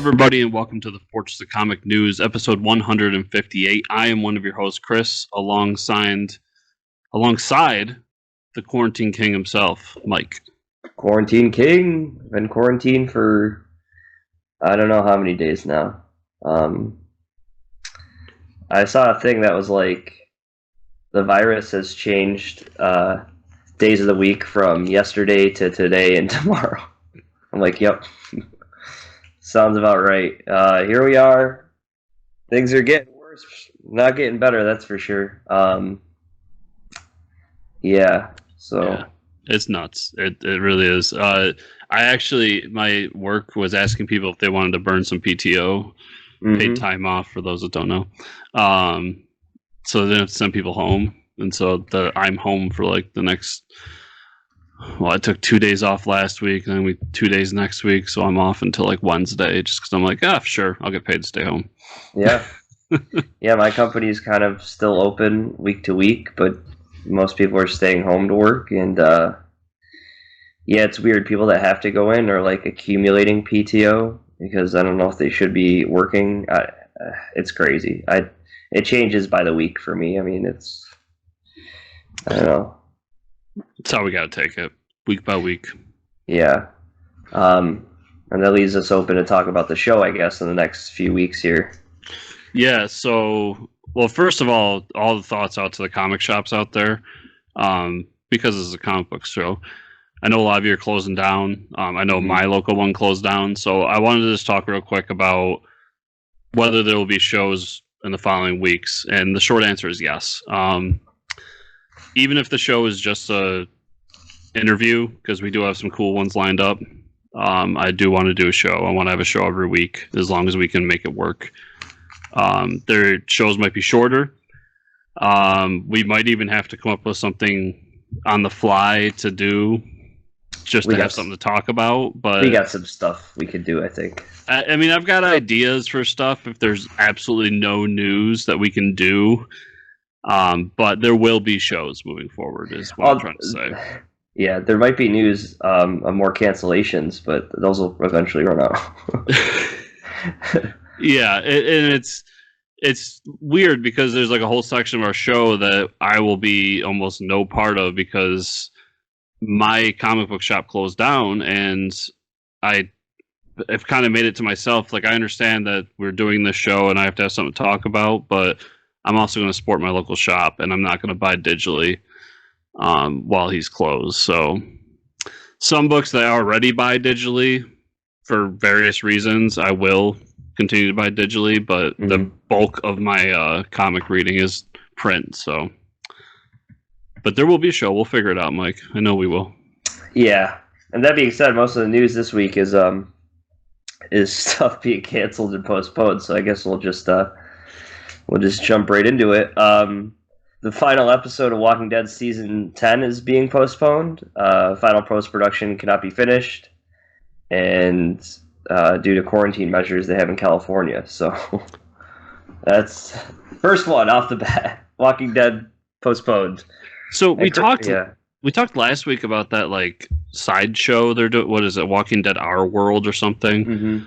everybody, and welcome to the Fortress of Comic News, episode 158. I am one of your hosts, Chris, alongside the Quarantine King himself, Mike. Quarantine King. Been quarantined for I don't know how many days now. I saw a thing that was like the virus has changed days of the week from yesterday to today and tomorrow. I'm like, yep. Sounds about right. Here we are. Things are getting worse, not getting better, that's for sure. Yeah, it's nuts. It really is. My work was asking people if they wanted to burn some PTO, paid time off, for those that don't know. So they didn't send people home, and so I'm home for like the next. Well, I took 2 days off last week, and then 2 days next week, so I'm off until like Wednesday, just because I'm like, sure, I'll get paid to stay home. Yeah. Yeah, my company's kind of still open week to week, but most people are staying home to work, and yeah, it's weird. People that have to go in are like accumulating PTO, because I don't know if they should be working. It's crazy. It changes by the week for me. I mean, I don't know. That's how we got to take it, week by week. Yeah. And that leaves us open to talk about the show, I guess, in the next few weeks here. Yeah, so, well, first of all the thoughts out to the comic shops out there, because this is a comic book show. I know a lot of you are closing down. I know my local one closed down, so I wanted to just talk real quick about whether there will be shows in the following weeks, and the short answer is yes. Even if the show is just a interview, because we do have some cool ones lined up, I do want to do a show. I want to have a show every week, as long as we can make it work. Their shows might be shorter. We might even have to come up with something on the fly to do, just to have something to talk about. But we got some stuff we could do, I think. I mean, I've got ideas for stuff if there's absolutely no news that we can do. But there will be shows moving forward, is what I'm trying to say. Yeah, there might be news of more cancellations, but those will eventually run out. Yeah, and it's weird, because there's like a whole section of our show that I will be almost no part of, because my comic book shop closed down, and I've kind of made it to myself. Like, I understand that we're doing this show and I have to have something to talk about, but I'm also going to support my local shop, and I'm not going to buy digitally while he's closed. So some books that I already buy digitally for various reasons, I will continue to buy digitally, but the bulk of my comic reading is print. So, but there will be a show. We'll figure it out, Mike. I know we will. Yeah, and that being said, most of the news this week is stuff being canceled and postponed. So I guess we'll just jump right into it. The final episode of Walking Dead season 10 is being postponed. Final post-production cannot be finished, and due to quarantine measures they have in California. So that's first one off the bat. Walking Dead postponed. So we talked last week about that like sideshow they're doing. What is it? Walking Dead Our World or something.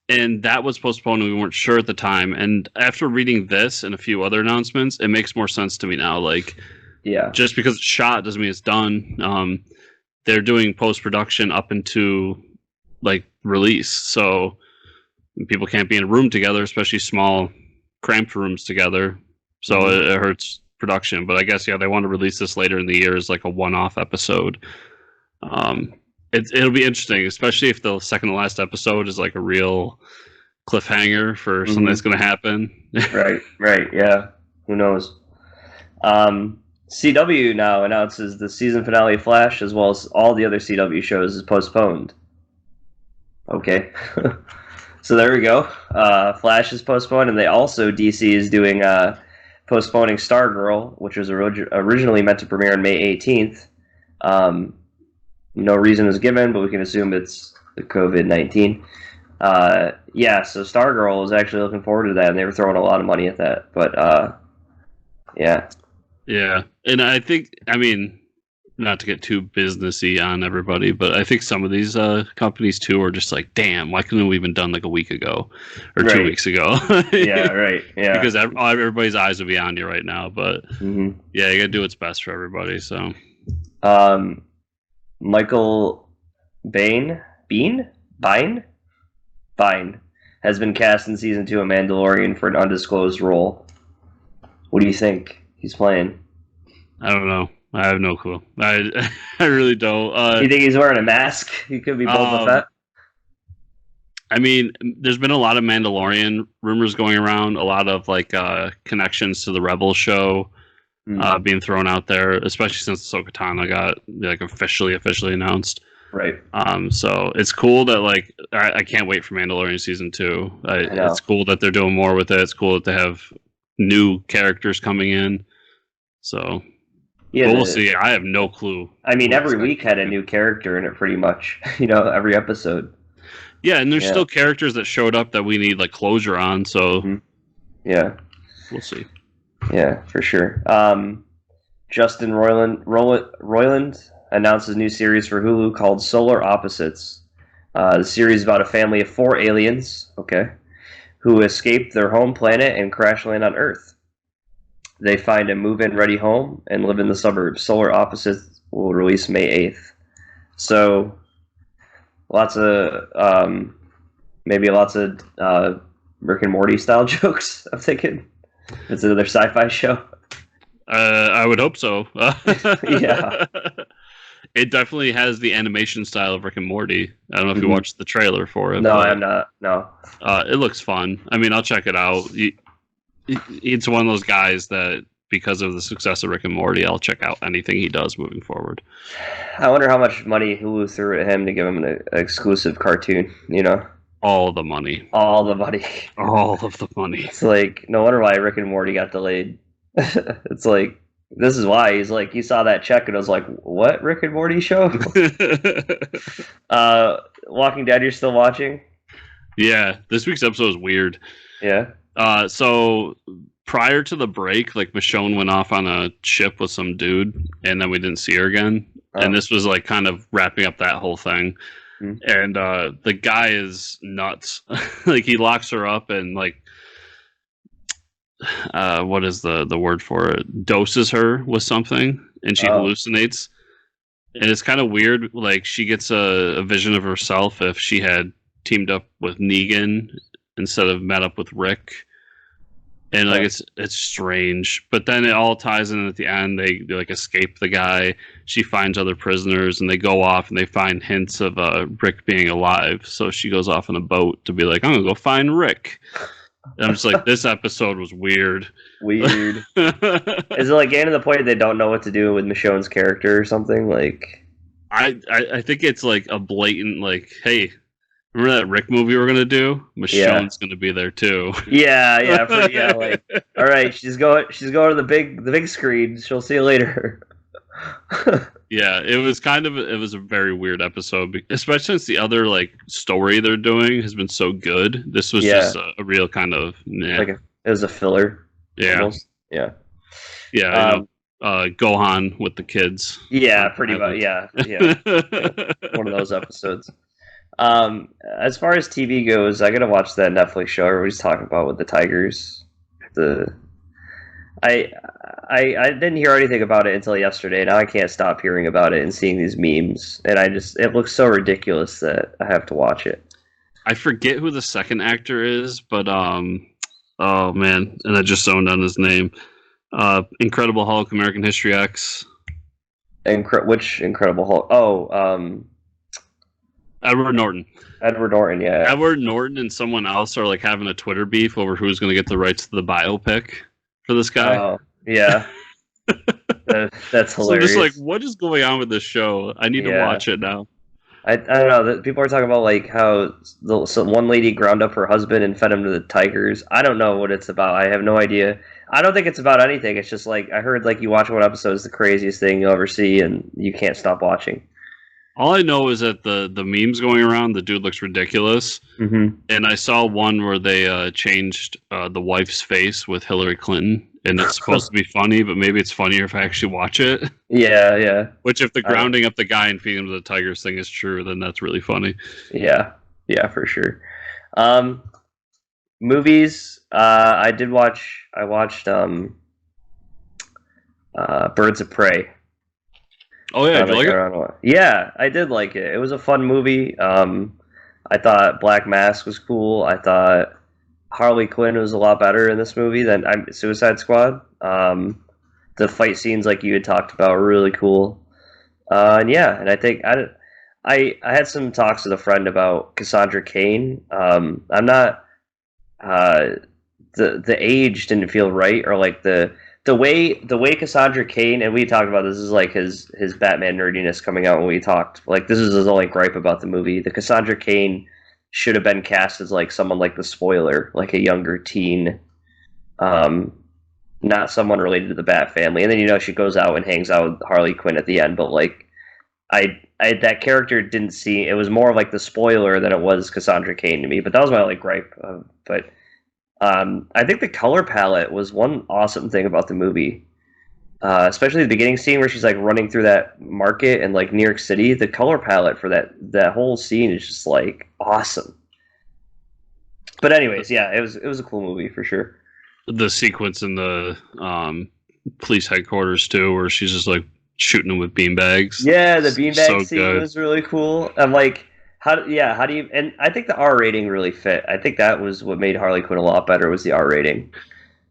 And that was postponed, and we weren't sure at the time. And after reading this and a few other announcements, it makes more sense to me now. Like, yeah, just because it's shot doesn't mean it's done. They're doing post-production up into like release, so people can't be in a room together, especially small, cramped rooms together. So it hurts production. But I guess they want to release this later in the year as like a one-off episode. It'll be interesting, especially if the second to last episode is like a real cliffhanger for something that's going to happen. Right, yeah. Who knows? CW now announces the season finale of Flash, as well as all the other CW shows, is postponed. Okay. So there we go. Flash is postponed, and DC is doing postponing Stargirl, which was originally meant to premiere on May 18th. No reason is given, but we can assume it's the COVID-19. So Stargirl was actually looking forward to that, and they were throwing a lot of money at that. But, yeah. Yeah, and I think, not to get too businessy on everybody, but I think some of these companies too are just like, damn, why couldn't we have been done like a week ago or 2 weeks ago? Yeah, right. Yeah. Because everybody's eyes would be on you right now. But Mm-hmm. yeah, you got to do what's best for everybody. So, Michael Bine has been cast in season 2 of Mandalorian for an undisclosed role. What do you think he's playing? I don't know. I have no clue. I really don't. You think he's wearing a mask? He could be Boba Fett. I mean, there's been a lot of Mandalorian rumors going around, a lot of like connections to the Rebel show being thrown out there, especially since Ahsoka Tano got like officially announced. Right. So it's cool that like I can't wait for Mandalorian season 2. It's cool that they're doing more with it. It's cool that they have new characters coming in. So yeah, we'll see. I have no clue. I mean, every week had a new character in it, pretty much. You know, every episode. Yeah, and there's still characters that showed up that we need like closure on. So yeah, we'll see. Yeah, for sure. Justin Roiland announced his new series for Hulu called Solar Opposites. The series is about a family of 4 aliens, who escape their home planet and crash land on Earth. They find a move-in ready home and live in the suburbs. Solar Opposites will release May 8th. So, lots of Rick and Morty style jokes, I'm thinking. It's another sci-fi show. I would hope so. Yeah. It definitely has the animation style of Rick and Morty. I don't know if you watched the trailer for it. No, I have not. No. It looks fun. I mean, I'll check it out. It's one of those guys that, because of the success of Rick and Morty, I'll check out anything he does moving forward. I wonder how much money Hulu threw at him to give him an exclusive cartoon, you know? All the money. All the money. All of the money. It's like, no wonder why Rick and Morty got delayed. It's like, this is why. He's like, he saw that check and was like, what Rick and Morty show? Walking Dead, you're still watching? Yeah, this week's episode is weird. Yeah. So prior to the break, like Michonne went off on a ship with some dude, and then we didn't see her again. And this was like kind of wrapping up that whole thing. And the guy is nuts. Like he locks her up and like what is the word for it? Doses her with something, and she hallucinates. And it's kind of weird. Like she gets a vision of herself if she had teamed up with Negan instead of met up with Rick. And like it's strange, but then it all ties in at the end. They like escape the guy. She finds other prisoners, and they go off and they find hints of Rick being alive. So she goes off on a boat to be like, I'm gonna go find Rick. And I'm just like, this episode was weird. Weird. Is it like getting to the point they don't know what to do with Michonne's character or something? Like, I think it's like a blatant like, hey, remember that Rick movie we're gonna do? Michonne's gonna be there too. Yeah. Like, all right, she's going to the big screen. She'll see you later. Yeah, it was a very weird episode, especially since the other like story they're doing has been so good. This was just a real kind of like it was a filler. Yeah, almost. Yeah. Gohan with the kids. Yeah, pretty much. Yeah. One of those episodes. As far as TV goes, I gotta watch that Netflix show everybody's talking about with the Tigers. I didn't hear anything about it until yesterday. Now I can't stop hearing about it and seeing these memes, and it looks so ridiculous that I have to watch it. I forget who the second actor is, but oh man, and I just zoned on his name. Incredible Hulk, American History X. Which Incredible Hulk? Edward Norton. Edward Norton, yeah. Edward Norton and someone else are like having a Twitter beef over who's going to get the rights to the biopic for this guy. Oh, yeah. That's hilarious. So I'm just like, what is going on with this show? I need to watch it now. I don't know. People are talking about like how one lady ground up her husband and fed him to the tigers. I don't know what it's about. I have no idea. I don't think it's about anything. It's just like I heard like you watch one episode is the craziest thing you'll ever see, and you can't stop watching. All I know is that the memes going around, the dude looks ridiculous. Mm-hmm. And I saw one where they changed the wife's face with Hillary Clinton, and it's supposed to be funny, but maybe it's funnier if I actually watch it. Yeah. Which, if the grounding up the guy and feeding him to the tigers thing is true, then that's really funny. Yeah, for sure. Movies. I watched Birds of Prey. Oh yeah, did you like it? Yeah, I did like it. It was a fun movie. I thought Black Mask was cool. I thought Harley Quinn was a lot better in this movie than Suicide Squad. The fight scenes, like you had talked about, were really cool. And I think I had some talks with a friend about Cassandra Cain. I'm not the age didn't feel right, or like the way Cassandra Cain, and we talked about this, is like his Batman nerdiness coming out when we talked. Like, this is his only gripe about the movie. The Cassandra Cain should have been cast as like someone like the Spoiler, like a younger teen, not someone related to the Bat family. And then she goes out and hangs out with Harley Quinn at the end. But like, I that character didn't see. It was more like the Spoiler than it was Cassandra Cain to me. But that was my only gripe. I think the color palette was one awesome thing about the movie, especially the beginning scene where she's like running through that market in like New York City. The color palette for that whole scene is just like awesome. But anyways, yeah, it was a cool movie for sure. The sequence in the police headquarters too, where she's just like shooting them with beanbags. Yeah, the beanbag scene was really cool. I'm like, how do you? And I think the R rating really fit. I think that was what made Harley Quinn a lot better, was the R rating.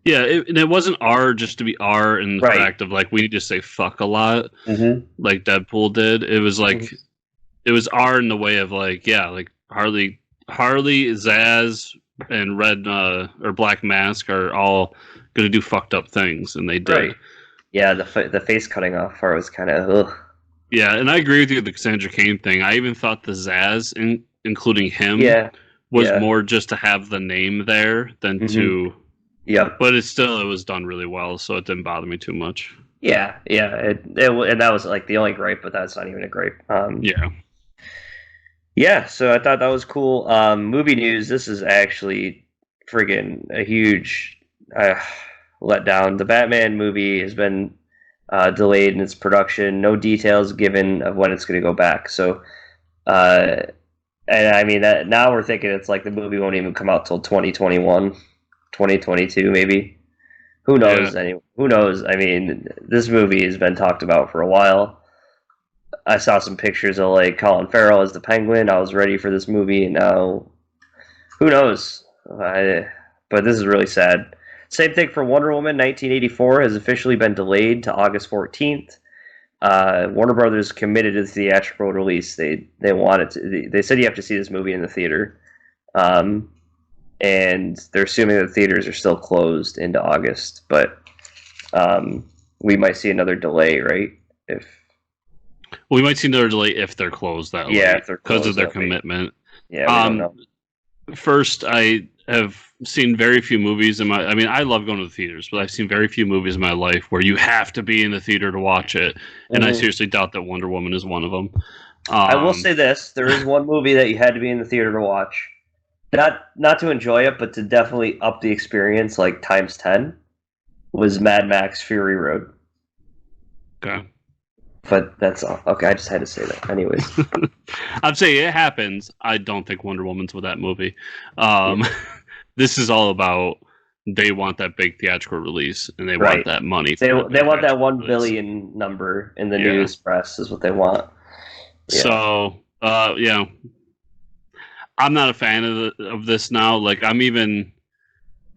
Yeah, it wasn't R just to be R in the fact of like we need to say fuck a lot, like Deadpool did. It was like it was R in the way of like, yeah, like Harley, Zaz, and Red or Black Mask are all gonna do fucked up things, and they did. Right. Yeah, the face cutting off part was kind of ugh. Yeah, and I agree with you with the Cassandra Cain thing. I even thought the Zaz, including him, was more just to have the name there than to. Yeah, but it was done really well, so it didn't bother me too much. Yeah, and that was like the only gripe, but that's not even a gripe. Yeah. So I thought that was cool. Movie news. This is actually friggin' a huge letdown. The Batman movie has been delayed in its production. No details given of when it's going to go back. So, and I mean that now we're thinking it's like the movie won't even come out till 2021, 2022 maybe. Who knows? Anyway, who knows? I mean, this movie has been talked about for a while. I saw some pictures of like Colin Farrell as the Penguin. I was ready for this movie, and now who knows? But this is really sad. Same thing for Wonder Woman 1984 has officially been delayed to August 14th. Warner Brothers committed to the theatrical release. They wanted to. They said you have to see this movie in the theater, and they're assuming that the theaters are still closed into August. But we might see another delay, right? We might see another delay if they're closed that late, because of their commitment. Yeah, we don't know. First, I have seen very few movies I mean, I love going to the theaters, but I've seen very few movies in my life where you have to be in the theater to watch it, and I seriously doubt that Wonder Woman is one of them. I will say this: there is one movie that you had to be in the theater to watch, not to enjoy it, but to definitely up the experience, like times 10. Was Mad Max Fury Road. Okay. But that's all. Okay, I just had to say that. Anyways. I'd say it happens. I don't think Wonder Woman's with that movie. This is all about they want that big theatrical release, and they want that money. They want that 1 billion number in the news press is what they want. Yeah. So, I'm not a fan of this now. Like,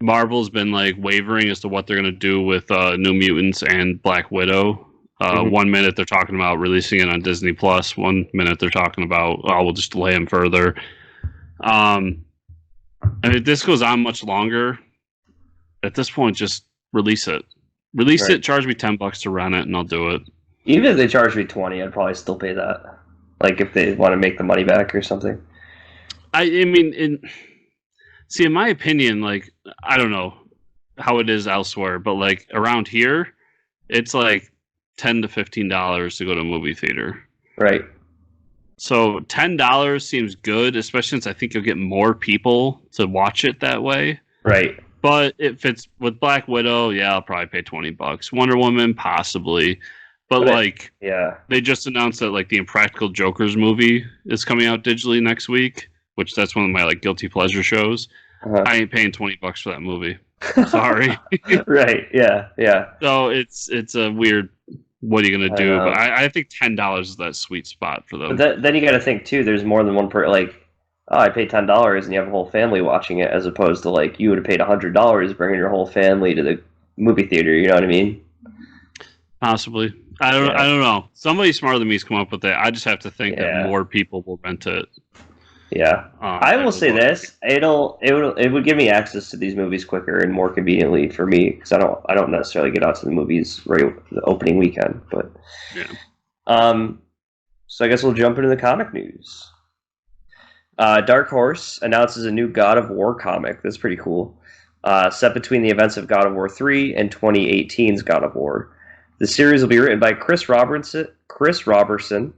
Marvel's been like wavering as to what they're going to do with New Mutants and Black Widow. 1 minute they're talking about releasing it on Disney Plus. 1 minute they're talking about, we'll just delay them further. And if this goes on much longer, at this point, just release it. Release it. Charge me $10 to rent it, and I'll do it. Even if they charge me $20, I'd probably still pay that. Like if they want to make the money back or something. I mean, in my opinion, like I don't know how it is elsewhere, but like around here, it's like $10 to $15 to go to a movie theater. Right. So $10 seems good, especially since I think you'll get more people to watch it that way. Right. But if it's with Black Widow, yeah, I'll probably pay $20. Wonder Woman, possibly. But yeah, they just announced that like the Impractical Jokers movie is coming out digitally next week, which that's one of my like guilty pleasure shows. I ain't paying $20 for that movie. Sorry. Right? Yeah, yeah. So it's a weird. What are you gonna do? know. But I think $10 is that sweet spot for them. But then you got to think too. There's more than one per like. Oh, I paid $10 and you have a whole family watching it, as opposed to like you would have paid $100 bringing your whole family to the movie theater. You know what I mean? Possibly. I don't know. Somebody smarter than me's come up with that. I just have to think that more people will rent it. Yeah. I will say this: it would give me access to these movies quicker and more conveniently for me, because I don't necessarily get out to the movies right the opening weekend. But so I guess we'll jump into the comic news. Dark Horse announces a new God of War comic. That's pretty cool. Set between the events of God of War 3 and 2018's God of War. The series will be written by Chris Robertson,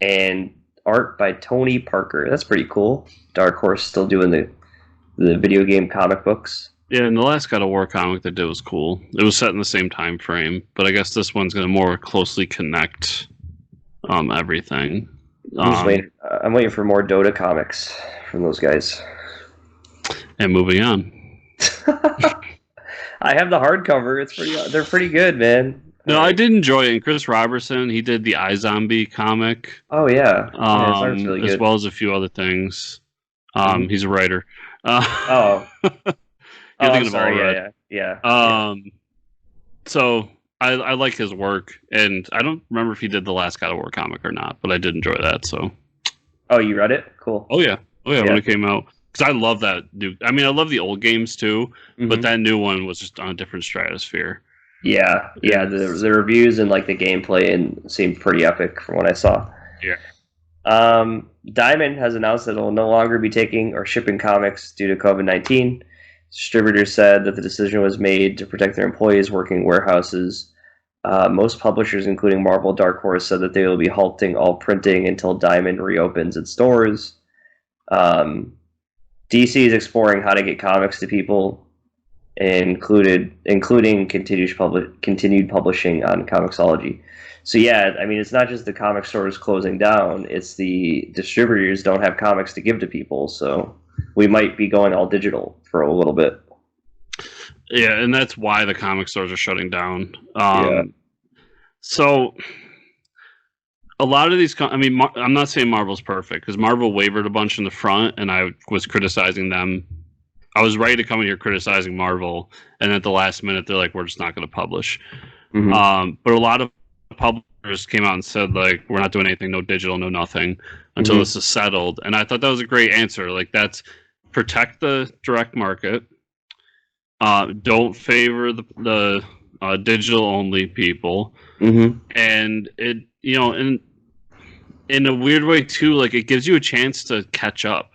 and art by Tony Parker. That's pretty cool. Dark Horse still doing the video game comic books. Yeah, and the last God of War comic they did was cool. It was set in the same time frame, but I guess this one's going to more closely connect everything. I'm waiting for more Dota comics from those guys. And moving on. I have the hardcover. They're pretty good, man. No, I did enjoy it. And Chris Robertson, he did the iZombie comic. Oh yeah, it's really good. As well as a few other things. He's a writer. Oh, You're thinking of Allred. Yeah. So I like his work, and I don't remember if he did the last God of War comic or not, but I did enjoy that. So. Oh, you read it? Cool. Oh yeah. When it came out, because I love that new. I mean, I love the old games too, but that new one was just on a different stratosphere. Yeah. The reviews and like the gameplay and seemed pretty epic from what I saw. Yeah. Diamond has announced that it will no longer be taking or shipping comics due to COVID-19. Distributors said that the decision was made to protect their employees working warehouses. Most publishers, including Marvel, Dark Horse, said that they will be halting all printing until Diamond reopens its stores. DC is exploring how to get comics to people, including continued publishing on Comixology. So yeah, I mean, it's not just the comic stores closing down; it's the distributors don't have comics to give to people. So we might be going all digital for a little bit. Yeah, and that's why the comic stores are shutting down. So a lot of these, I'm not saying Marvel's perfect, because Marvel wavered a bunch in the front, and I was criticizing them. I was ready to come in here criticizing Marvel, and at the last minute, they're like, we're just not going to publish. But a lot of publishers came out and said, like, we're not doing anything, no digital, no nothing, until this is settled. And I thought that was a great answer. Like, that's protect the direct market. Don't favor the digital-only people. And it, in a weird way, too, like, it gives you a chance to catch up.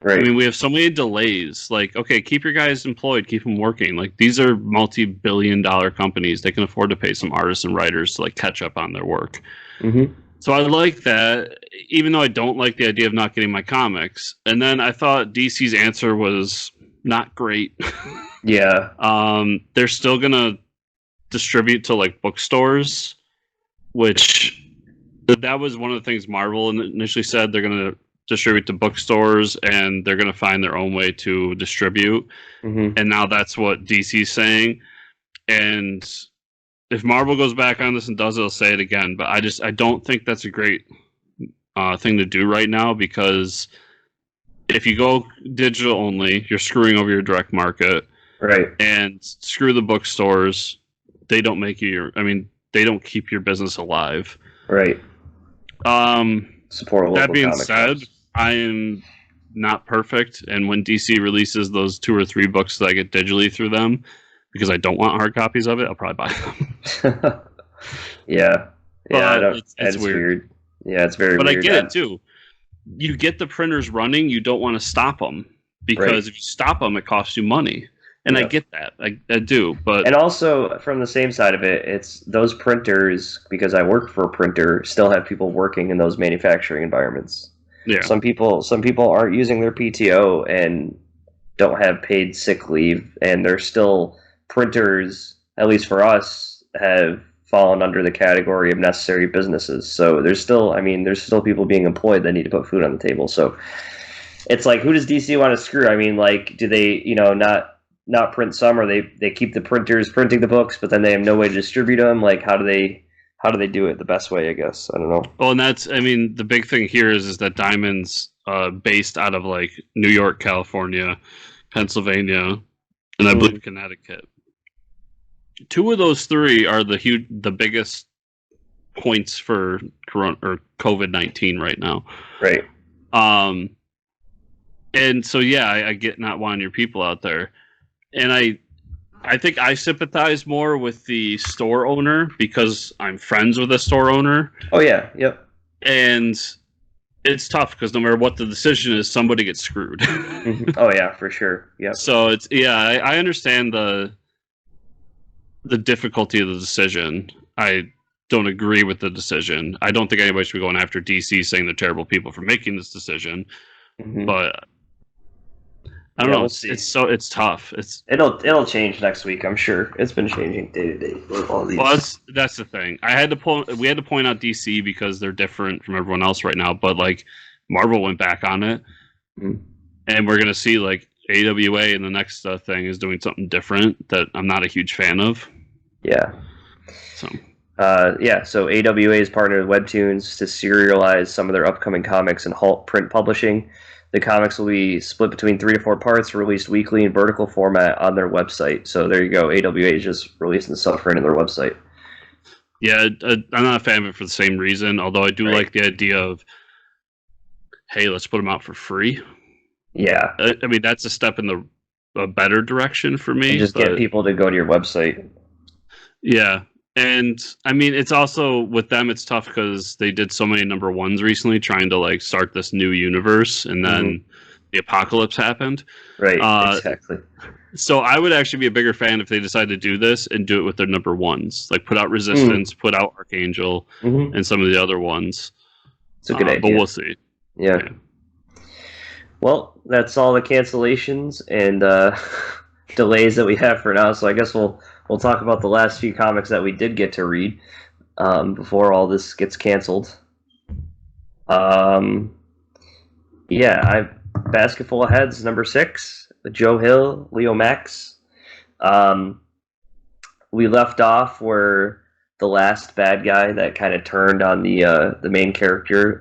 Right. I mean, we have so many delays. Like, okay, keep your guys employed, keep them working. Like, these are multi-billion-dollar companies. They can afford to pay some artists and writers to like catch up on their work. So I like that, even though I don't like the idea of not getting my comics. And then I thought DC's answer was not great. Yeah. They're still gonna distribute to like bookstores, which that was one of the things Marvel initially said. They're gonna distribute to bookstores, and they're going to find their own way to distribute. And now that's what DC's saying. And if Marvel goes back on this and does it, they'll say it again. But I don't think that's a great thing to do right now, because if you go digital only, you're screwing over your direct market. Right. And screw the bookstores. They don't make they don't keep your business alive. Right. Support a local. That being comic said, shops. I am not perfect, and when DC releases those 2 or 3 books that I get digitally through them, because I don't want hard copies of it, I'll probably buy them. Yeah. It's weird. Yeah, it's very weird. But I get it too. You get the printers running, you don't want to stop them, because if you stop them, it costs you money. And I get that. I do. But and also, from the same side of it, it's those printers, because I work for a printer, still have people working in those manufacturing environments. Yeah. Some people aren't using their PTO and don't have paid sick leave, and they're still printers, at least for us, have fallen under the category of necessary businesses. So there's still people being employed that need to put food on the table. So it's like, who does DC want to screw? I mean, like, do they, not print some, or they keep the printers printing the books, but then they have no way to distribute them? Like, how do they do it the best way, I guess? I don't know. Well, and the big thing here is that Diamond's based out of like New York, California, Pennsylvania, and I believe Connecticut. Two of those three are the biggest points for COVID-19 right now. Right. And so, yeah, I get not wanting your people out there. And I think I sympathize more with the store owner because I'm friends with a store owner. Oh, yeah. Yep. And it's tough because no matter what the decision is, somebody gets screwed. Oh, yeah, for sure. Yeah. So I understand the difficulty of the decision. I don't agree with the decision. I don't think anybody should be going after DC saying they're terrible people for making this decision. But I don't know. We'll it's tough. It'll change next week, I'm sure. It's been changing day to day with all these. Well, that's the thing. We had to point out DC because they're different from everyone else right now. But like Marvel went back on it, and we're gonna see like AWA in the next thing is doing something different that I'm not a huge fan of. Yeah. So. So AWA is partnered with Webtoons to serialize some of their upcoming comics and halt print publishing. The comics will be split between 3 to 4 parts, released weekly in vertical format on their website. So there you go. AWA is just releasing stuff right on their website. Yeah, I'm not a fan of it for the same reason, although I do like the idea of, hey, let's put them out for free. Yeah. I mean, that's a step in a better direction for me. And just get people to go to your website. Yeah. And I mean, it's also with them, it's tough because they did so many number ones recently trying to like start this new universe, and then the apocalypse happened. Right, exactly. So I would actually be a bigger fan if they decided to do this and do it with their number ones. Like put out Resistance, put out Archangel, and some of the other ones. It's a good idea. But we'll see. Yeah. Well, that's all the cancellations and delays that we have for now. So I guess we'll talk about the last few comics that we did get to read before all this gets canceled. Basketball Heads number 6, Joe Hill, Leo Max. We left off where the last bad guy that kind of turned on the main character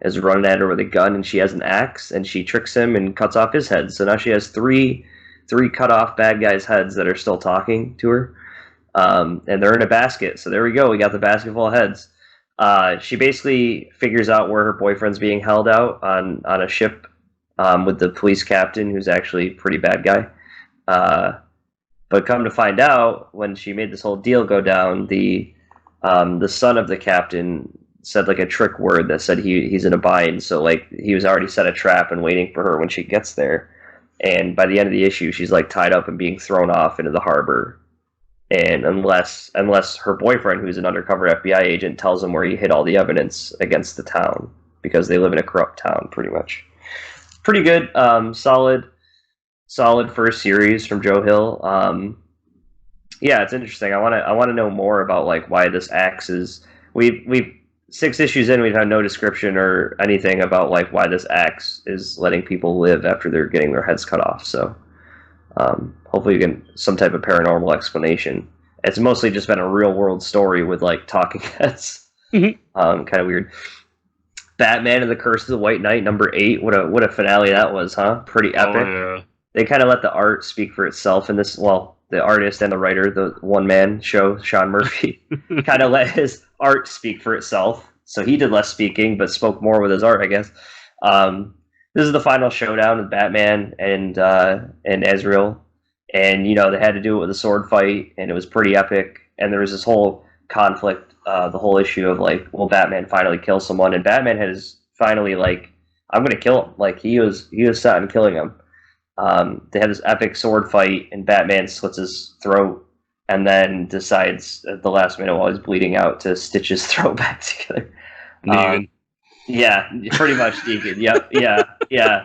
is running at her with a gun, and she has an axe, and she tricks him and cuts off his head. So now she has three cut off bad guys' heads that are still talking to her, and they're in a basket. So there we go. We got the basketball heads. She basically figures out where her boyfriend's being held out on a ship with the police captain, who's actually a pretty bad guy. But come to find out, when she made this whole deal go down, the son of the captain said like a trick word that said he's in a bind. So like he was already set a trap and waiting for her when she gets there. And by the end of the issue, she's like tied up and being thrown off into the harbor. And unless her boyfriend, who's an undercover FBI agent, tells him where he hid all the evidence against the town, because they live in a corrupt town, pretty much. Pretty good, solid first series from Joe Hill. Yeah, it's interesting. I want to know more about like why this axe is. We've 6 issues in, we've had no description or anything about like why this axe is letting people live after they're getting their heads cut off. So hopefully you get some type of paranormal explanation. It's mostly just been a real world story with like talking heads. Kind of weird. Batman and the Curse of the White Knight number 8. What a finale that was, huh? Pretty epic. Oh, yeah. They kind of let the art speak for itself in this. Well, the artist and the writer, the one-man show, Sean Murphy, kind of let his art speak for itself. So he did less speaking, but spoke more with his art, I guess. This is the final showdown with Batman and Azrael. And, you know, they had to do it with a sword fight, and it was pretty epic. And there was this whole conflict, the whole issue of, like, will Batman finally kill someone? And Batman has finally, like, I'm going to kill him. Like, he was set on killing him. They have this epic sword fight, and Batman slits his throat and then decides at the last minute while he's bleeding out to stitch his throat back together. Negan. Yeah, pretty much Negan. Yep, yeah.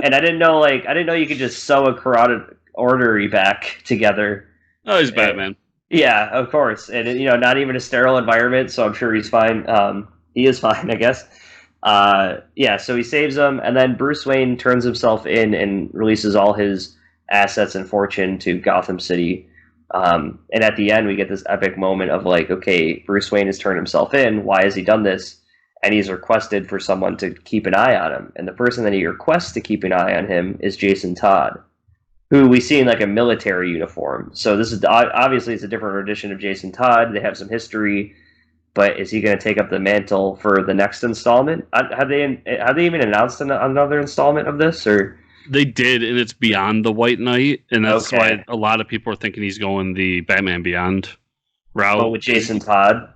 And I didn't know you could just sew a carotid artery back together. Oh, he's Batman. Yeah, of course, and not even a sterile environment, so I'm sure he's fine. He is fine, I guess. Yeah, so he saves them, and then Bruce Wayne turns himself in and releases all his assets and fortune to Gotham City. And at the end, we get this epic moment of like, okay, Bruce Wayne has turned himself in. Why has he done this? And he's requested for someone to keep an eye on him. And the person that he requests to keep an eye on him is Jason Todd, who we see in like a military uniform. So this is obviously it's a different edition of Jason Todd. They have some history, but is he going to take up the mantle for the next installment? Have they even announced another installment of this, or? They did, and it's Beyond the White Knight, and that's why a lot of people are thinking he's going the Batman Beyond route. Oh, with Jason Todd.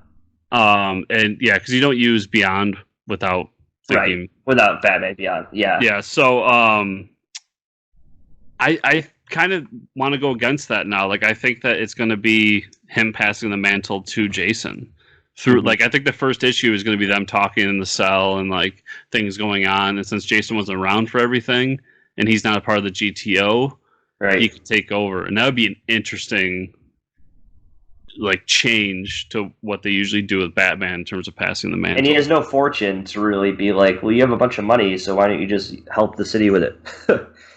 And yeah, because you don't use Beyond without thinking without Batman Beyond. Yeah. Yeah. So I kind of want to go against that now. Like, I think that it's going to be him passing the mantle to Jason through. Mm-hmm. Like, I think the first issue is going to be them talking in the cell and like things going on. And since Jason wasn't around for everything, and he's not a part of the GTO, right, he could take over, and that would be an interesting like change to what they usually do with Batman in terms of passing the mantle. And he has no fortune to really be like, well, you have a bunch of money, so why don't you just help the city with it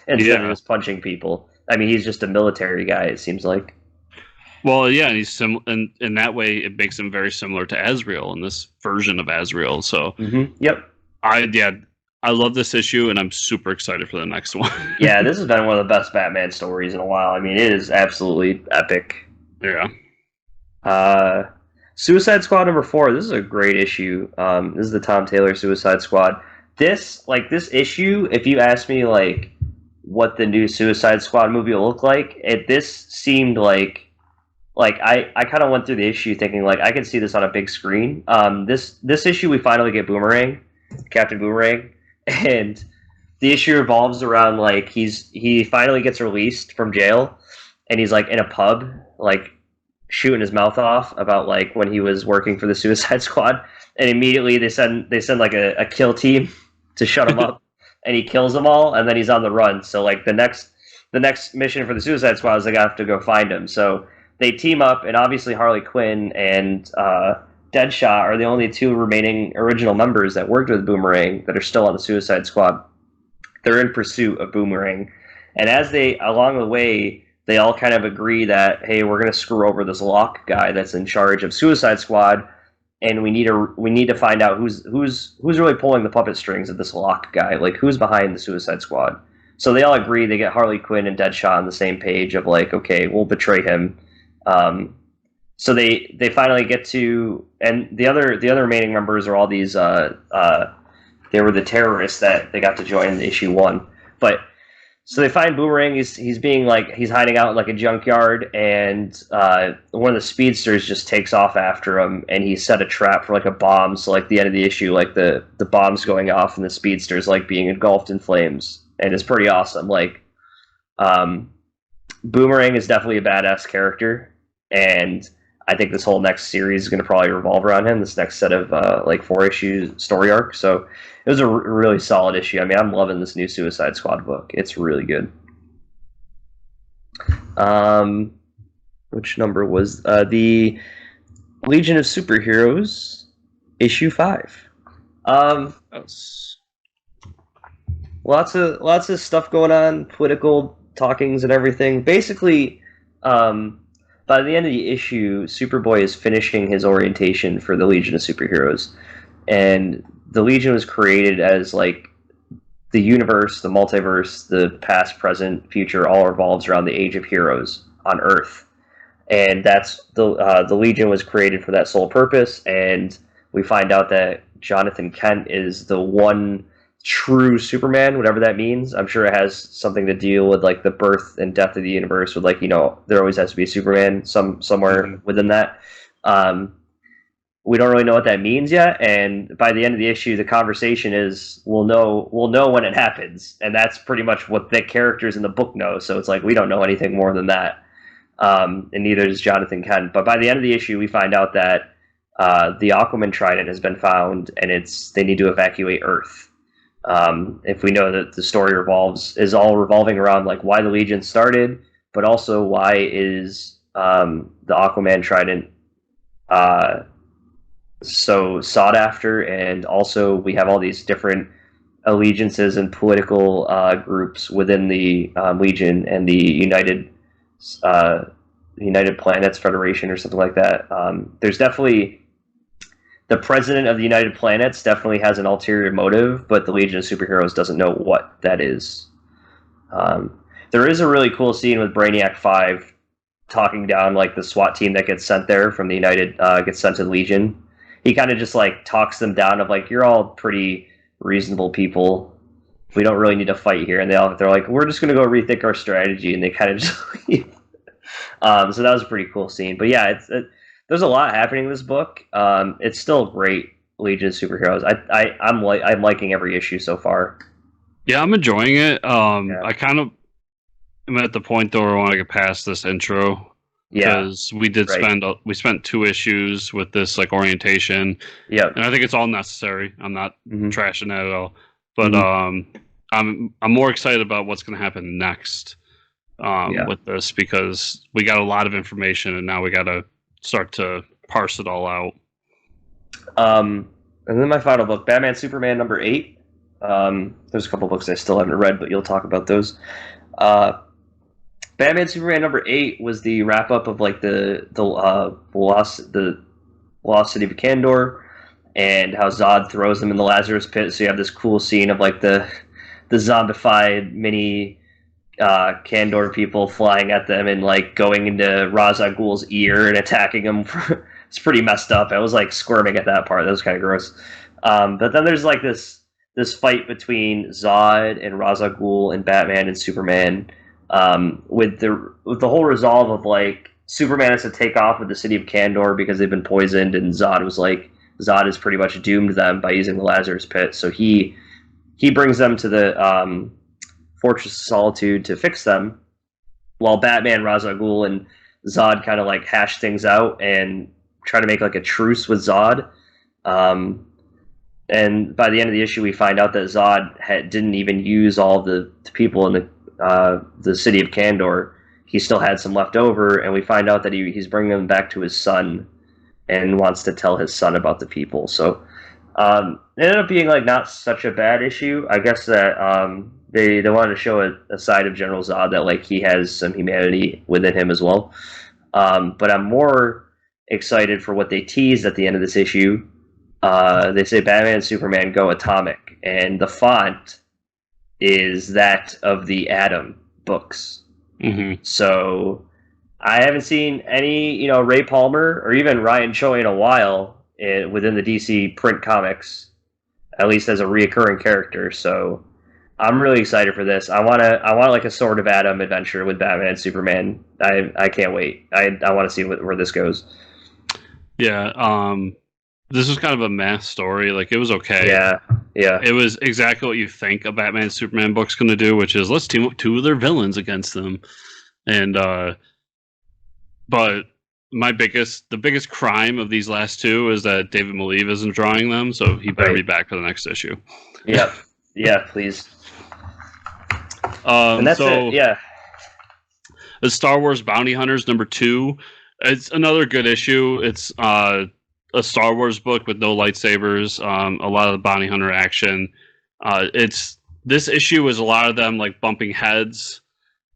instead of just punching people? I mean, he's just a military guy, it seems like. Well, yeah, and he's and in that way, it makes him very similar to Azrael in this version of Azrael. So, Yep. I love this issue, and I'm super excited for the next one. Yeah, this has been one of the best Batman stories in a while. I mean, it is absolutely epic. Yeah. Suicide Squad number 4. This is a great issue. This is the Tom Taylor Suicide Squad. This issue, if you ask me like what the new Suicide Squad movie will look like, this seemed like I kind of went through the issue thinking like I could see this on a big screen. This issue we finally get Boomerang, Captain Boomerang, and the issue revolves around like he finally gets released from jail, and he's like in a pub like shooting his mouth off about like when he was working for the Suicide Squad, and immediately they send like a kill team to shut him up, and he kills them all, and then he's on the run. So like the next mission for the Suicide Squad is they have to go find him. So they team up, and obviously Harley Quinn and Deadshot are the only 2 remaining original members that worked with Boomerang that are still on the Suicide Squad. They're in pursuit of Boomerang, and as along the way, they all kind of agree that, hey, we're going to screw over this Locke guy that's in charge of Suicide Squad, and we need to find out who's really pulling the puppet strings of this Locke guy, like who's behind the Suicide Squad. So they all agree. They get Harley Quinn and Deadshot on the same page of like, okay, we'll betray him. So they finally get to, and the other remaining members are all these. They were the terrorists that they got to join in issue 1, but. So they find Boomerang. He's being like he's hiding out in like a junkyard, and one of the speedsters just takes off after him, and he set a trap for like a bomb. So like the end of the issue, like the bomb's going off, and the speedster's like being engulfed in flames, and it's pretty awesome. Like, Boomerang is definitely a badass character, and I think this whole next series is going to probably revolve around him. This next set of like 4-issue story arc. So it was a really solid issue. I mean, I'm loving this new Suicide Squad book. It's really good. Which number was the Legion of Superheroes issue 5? Lots of stuff going on, political talkings and everything. Basically, by the end of the issue, Superboy is finishing his orientation for the Legion of Superheroes, and the Legion was created as like the universe, the multiverse, the past, present, future all revolves around the Age of Heroes on Earth, and that's the Legion was created for that sole purpose. And we find out that Jonathan Kent is the one true Superman, whatever that means. I'm sure it has something to deal with like the birth and death of the universe, with like, there always has to be a Superman somewhere within that. We don't really know what that means yet, and by the end of the issue, the conversation is we'll know when it happens, and that's pretty much what the characters in the book know. So it's like we don't know anything more than that, and neither does Jonathan Kent. But by the end of the issue, we find out that the Aquaman Trident has been found, and they need to evacuate Earth. If we know that the story is all revolving around like why the Legion started, but also why is the Aquaman trident so sought after, and also we have all these different allegiances and political groups within the Legion and the United Planets Federation or something like that. There's definitely the president of the United Planets definitely has an ulterior motive, but the Legion of Superheroes doesn't know what that is. There is a really cool scene with Brainiac 5 talking down like the SWAT team that gets sent there from the United gets sent to the Legion. He kind of just like talks them down of like, you're all pretty reasonable people. We don't really need to fight here. And they're like, we're just going to go rethink our strategy. And they kind of just leave. So that was a pretty cool scene. But yeah, there's a lot happening in this book. It's still great Legion of Superheroes. I'm liking every issue so far. Yeah, I'm enjoying it. I kind of am at the point though where I want to get past this intro. Because we did spent 2 issues with this like orientation. Yeah, and I think it's all necessary. I'm not trashing that at all. But I'm more excited about what's going to happen next with this, because we got a lot of information and now we got to start to parse it all out. And then my final book, Batman Superman number 8. There's a couple books I still haven't read, but you'll talk about those. Batman Superman number 8 was the wrap up of like the lost city of Kandor, and how Zod throws them in the Lazarus pit. So you have this cool scene of like the zombified mini Kandor people flying at them and like going into Ra's al Ghul's ear and attacking him. It's pretty messed up. I was like squirming at that part. That was kind of gross. But then there's like this fight between Zod and Ra's al Ghul and Batman and Superman. With the whole resolve of like Superman has to take off with the city of Kandor because they've been poisoned, and Zod has pretty much doomed them by using the Lazarus pit. So he brings them to the Fortress of Solitude to fix them, while Batman, Ra's al Ghul, and Zod kind of like hash things out and try to make like a truce with Zod. And by the end of the issue, we find out that Zod didn't even use all the people in the city of Kandor. He still had some left over, and we find out that he's bringing them back to his son and wants to tell his son about the people. So it ended up being like not such a bad issue. I guess that they wanted to show a side of General Zod that like he has some humanity within him as well. But I'm more excited for what they teased at the end of this issue. They say Batman and Superman go atomic, and the font is that of the Atom books. Mm-hmm. So I haven't seen any, Ray Palmer or even Ryan Choi in a while within the DC print comics, at least as a reoccurring character. So I'm really excited for this. I want like a Sword of Atom adventure with Batman and Superman. I can't wait. I want to see where this goes. Yeah. This was kind of a meh story. Like, it was okay. Yeah. It was exactly what you think a Batman and Superman book's going to do, which is let's team up 2 of their villains against them. And but the biggest crime of these last 2 is that David Malieve isn't drawing them, so he better be back for the next issue. Yep. Yeah, please. And that's it. Yeah. The Star Wars Bounty Hunters number 2. It's another good issue. It's a Star Wars book with no lightsabers, a lot of the bounty hunter action. This issue is a lot of them like bumping heads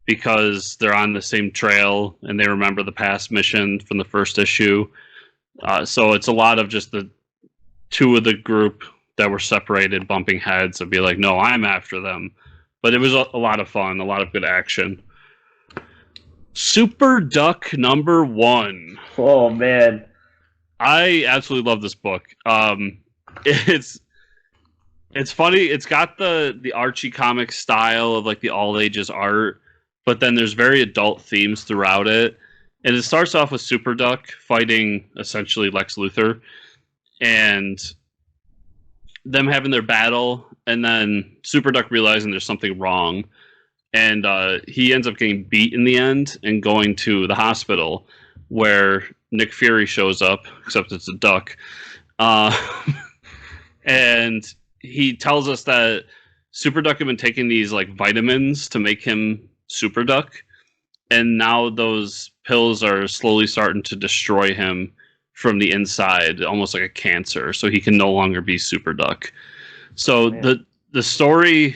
because they're on the same trail and they remember the past mission from the first issue. So it's a lot of just the 2 of the group that were separated bumping heads and be like, no, I'm after them. But it was a lot of fun, a lot of good action. Super Duck number 1. Oh man, I absolutely love this book. It's funny. It's got the Archie comic style of like the all ages art, but then there's very adult themes throughout it. And it starts off with Super Duck fighting essentially Lex Luthor, and them having their battle, and then Super Duck realizing there's something wrong, and he ends up getting beat in the end and going to the hospital where Nick Fury shows up, except it's a duck. And he tells us that Super Duck had been taking these like vitamins to make him Super Duck, and now those pills are slowly starting to destroy him from the inside, almost like a cancer, so he can no longer be Super Duck. So the story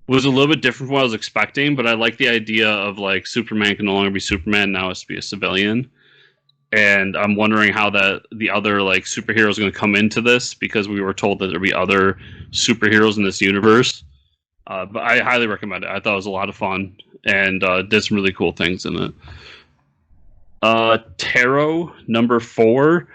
was a little bit different from what I was expecting, but I like the idea of like Superman can no longer be Superman, now has to be a civilian. And I'm wondering how that the other like superheroes are going to come into this, because we were told that there'd be other superheroes in this universe. But I highly recommend it. I thought it was a lot of fun and did some really cool things in it. Tarot number 4.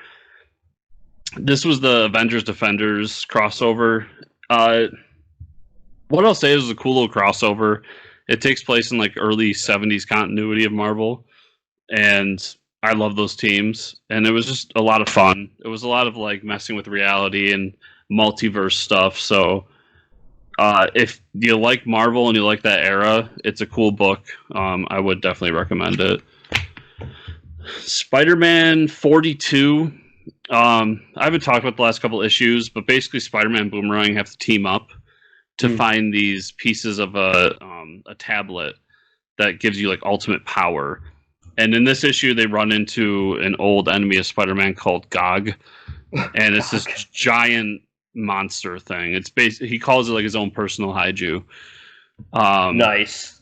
This was the Avengers Defenders crossover. What I'll say is a cool little crossover. It takes place in like early 70s continuity of Marvel, and I love those teams, and it was just a lot of fun. It was a lot of like messing with reality and multiverse stuff. So if you like Marvel and you like that era, it's a cool book. I would definitely recommend it. Spider-Man 42. I haven't talked about the last couple issues, but basically Spider-Man and Boomerang have to team up to find these pieces of a tablet that gives you like ultimate power. And in this issue, they run into an old enemy of Spider-Man called Gog, and it's this giant monster thing. It's he calls it like his own personal Haiju. Nice.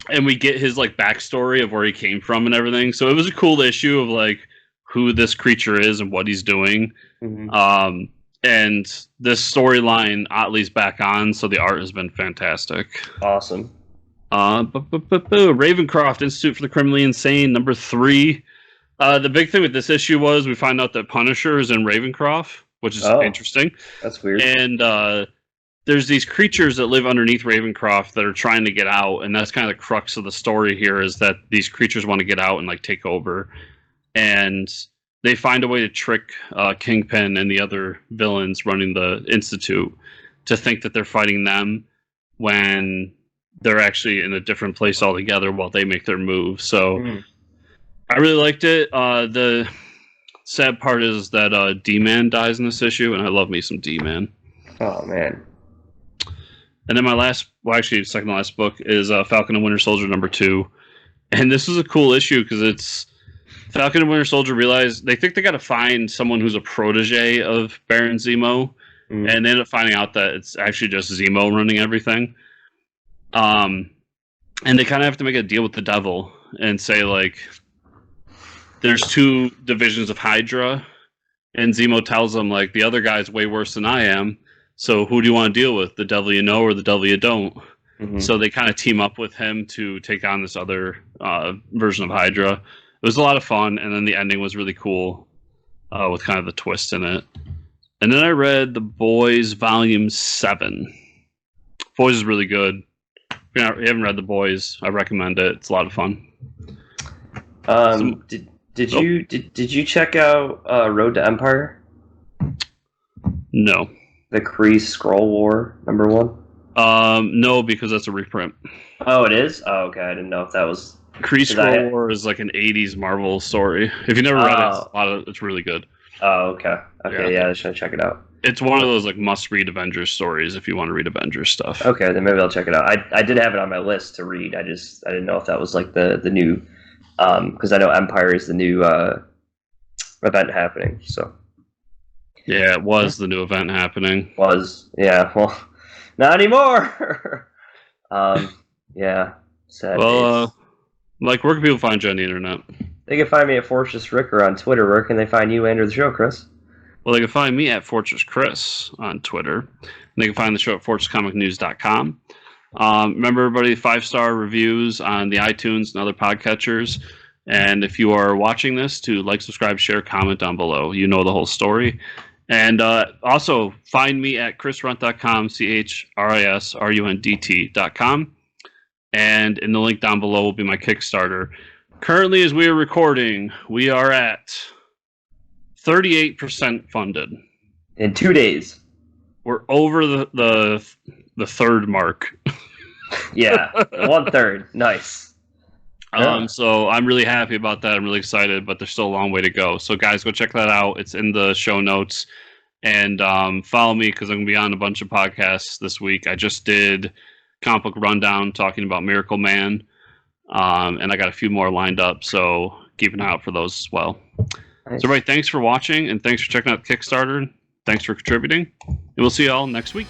And we get his like backstory of where he came from and everything. So it was a cool issue of like who this creature is and what he's doing. Mm-hmm. And this storyline Otley's back on, so the art has been fantastic. Awesome. Ravencroft, Institute for the Criminally Insane, number 3. The big thing with this issue was we find out that Punisher is in Ravencroft, which is interesting. That's weird. And there's these creatures that live underneath Ravencroft that are trying to get out, and that's kind of the crux of the story here, is that these creatures want to get out and like take over. And they find a way to trick Kingpin and the other villains running the Institute to think that they're fighting them when they're actually in a different place altogether while they make their move. So I really liked it. The sad part is that D-Man dies in this issue, and I love me some D-Man. Oh, man. And then my second to last book is Falcon and Winter Soldier number 2. And this is a cool issue because it's Falcon and Winter Soldier realize they think they got to find someone who's a protege of Baron Zemo, and they end up finding out that it's actually just Zemo running everything. And they kind of have to make a deal with the devil and say like, there's 2 divisions of Hydra, and Zemo tells them like the other guy's way worse than I am. So who do you want to deal with, the devil you know or the devil you don't? Mm-hmm. So they kind of team up with him to take on this other version of Hydra. It was a lot of fun, and then the ending was really cool with kind of the twist in it. And then I read The Boys Volume 7. Boys is really good. If you haven't read The Boys, I recommend it. It's a lot of fun. Did you check out Road to Empire? No. The Kree Skrull War number 1? No, because that's a reprint. Oh, it is? Oh, okay. I didn't know if that was Kree Skrull War is like an 80s Marvel story. If you never read it, it's really good. Oh, okay. Okay, yeah, I should check it out. It's one of those like must-read Avengers stories if you want to read Avengers stuff. Okay, then maybe I'll check it out. I did have it on my list to read. I didn't know if that was like the new, because I know Empire is the new event happening. So yeah, it was the new event happening. Yeah, well, not anymore. Yeah, sad. Well, like where can people find you on the internet? They can find me at Fortress Ricker on Twitter. Where can they find you and or the show, Chris? Well, they can find me at Fortress Chris on Twitter. And they can find the show at FortressComicNews.com. Remember, everybody, 5-star reviews on the iTunes and other podcatchers. And if you are watching this, to like, subscribe, share, comment down below. You know the whole story. And also, find me at chrisrunt.com, CHRISRUNDT.com. And in the link down below will be my Kickstarter. Currently, as we are recording, we are at 38% funded. In 2 days. We're over the third mark. Yeah, 1/3. Nice. So I'm really happy about that. I'm really excited, but there's still a long way to go. So guys, go check that out. It's in the show notes. And follow me because I'm going to be on a bunch of podcasts this week. I just did Comic Book Rundown talking about Miracle Man, and I got a few more lined up, so keep an eye out for those as well. Nice. So, everybody, thanks for watching, and thanks for checking out Kickstarter. Thanks for contributing, and we'll see you all next week.